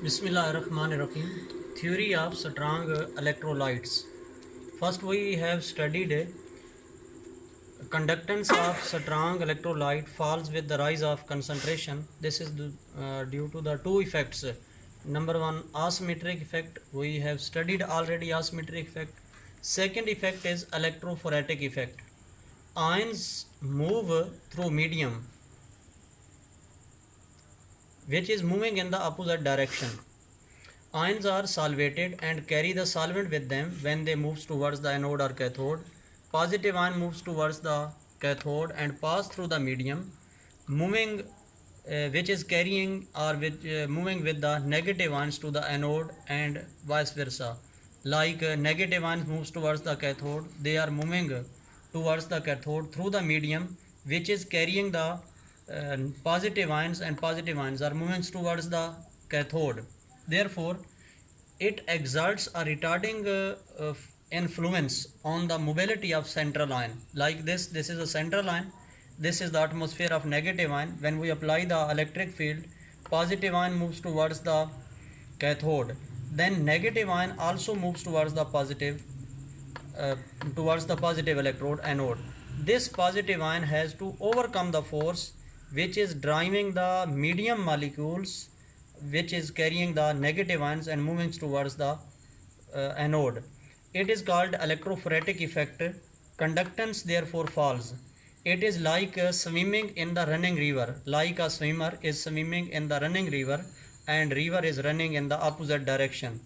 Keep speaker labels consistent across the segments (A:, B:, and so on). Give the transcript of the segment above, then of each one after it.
A: Bismillahirrahmanirrahim. Theory of strong electrolytes. First, we have studied conductance of strong electrolyte falls with the rise of concentration. This is due to the two effects. Number one, asymmetric effect. We have studied already asymmetric effect. Second effect is electrophoretic effect. Ions move through medium which is moving in the opposite direction. Ions are solvated and carry the solvent with them when they move towards the anode or cathode. Positive ion moves towards the cathode and pass through the medium, moving which is carrying or moving with the negative ions to the anode and vice versa. Like negative ions moves towards the cathode, they are moving towards the cathode through the medium which is carrying the positive ions, and positive ions are moving towards the cathode. Therefore, it exerts a retarding influence on the mobility of central ion. Like this is a central ion, this is the atmosphere of negative ion. When we apply the electric field, positive ion moves towards the cathode, then negative ion also moves towards the positive electrode anode. This positive ion has to overcome the force which is driving the medium molecules which is carrying the negative ions and moving towards the anode. It is called electrophoretic effect. Conductance therefore falls. It is like swimming in the running river. Like a swimmer is swimming in the running river and river is running in the opposite direction.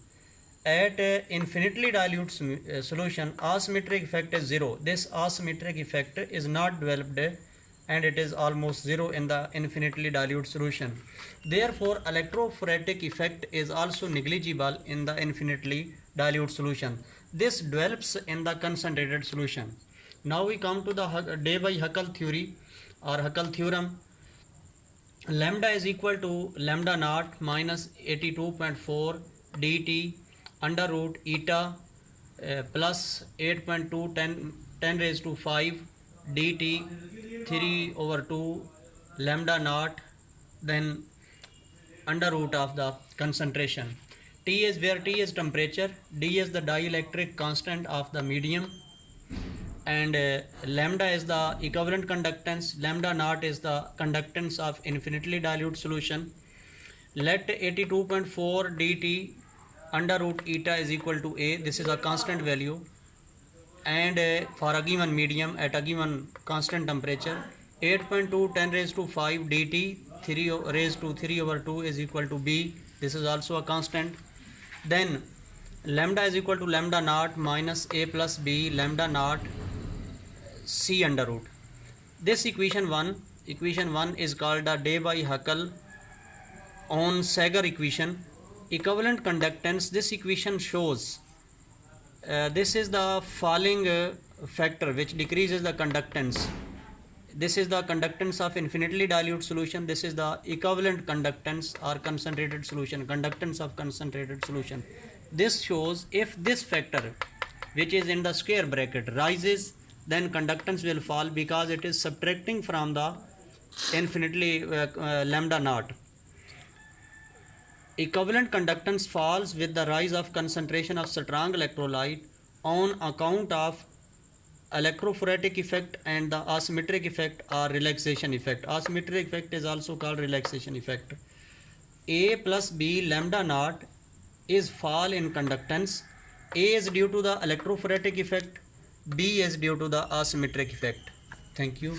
A: At infinitely dilute solution, asymmetric effect is zero. This asymmetric effect is not developed and it is almost zero in the infinitely dilute solution. Therefore, electrophoretic effect is also negligible in the infinitely dilute solution. This develops in the concentrated solution. Now we come to the Debye-Huckel theory or Huckel theorem. Lambda is equal to lambda naught minus 82.4 dt under root eta plus 8.2 10 raised to 5 dt 3 over 2 lambda naught, then under root of the concentration. T is where T is temperature, D is the dielectric constant of the medium, and lambda is the equivalent conductance. Lambda naught is the conductance of infinitely dilute solution. Let 82.4 dt under root eta is equal to A. This is a constant value, and for a given medium at a given constant temperature, 8.2 10 raised to 5 dt 3 raised to 3 over 2 is equal to B. This is also a constant. Then lambda is equal to lambda naught minus A plus B lambda naught C under root. This equation 1 is called the Debye-Huckel Onsager equation. Equivalent conductance, this equation shows this is the falling factor which decreases the conductance. This is the conductance of infinitely dilute solution. This is the equivalent conductance or concentrated solution, conductance of concentrated solution. This shows if this factor which is in the square bracket rises, then conductance will fall because it is subtracting from the infinitely lambda naught. Equivalent conductance falls with the rise of concentration of strong electrolyte on account of electrophoretic effect and the asymmetric effect or relaxation effect. Asymmetric effect is also called relaxation effect. A plus B lambda naught is fall in conductance. A is due to the electrophoretic effect, B is due to the asymmetric effect. Thank you.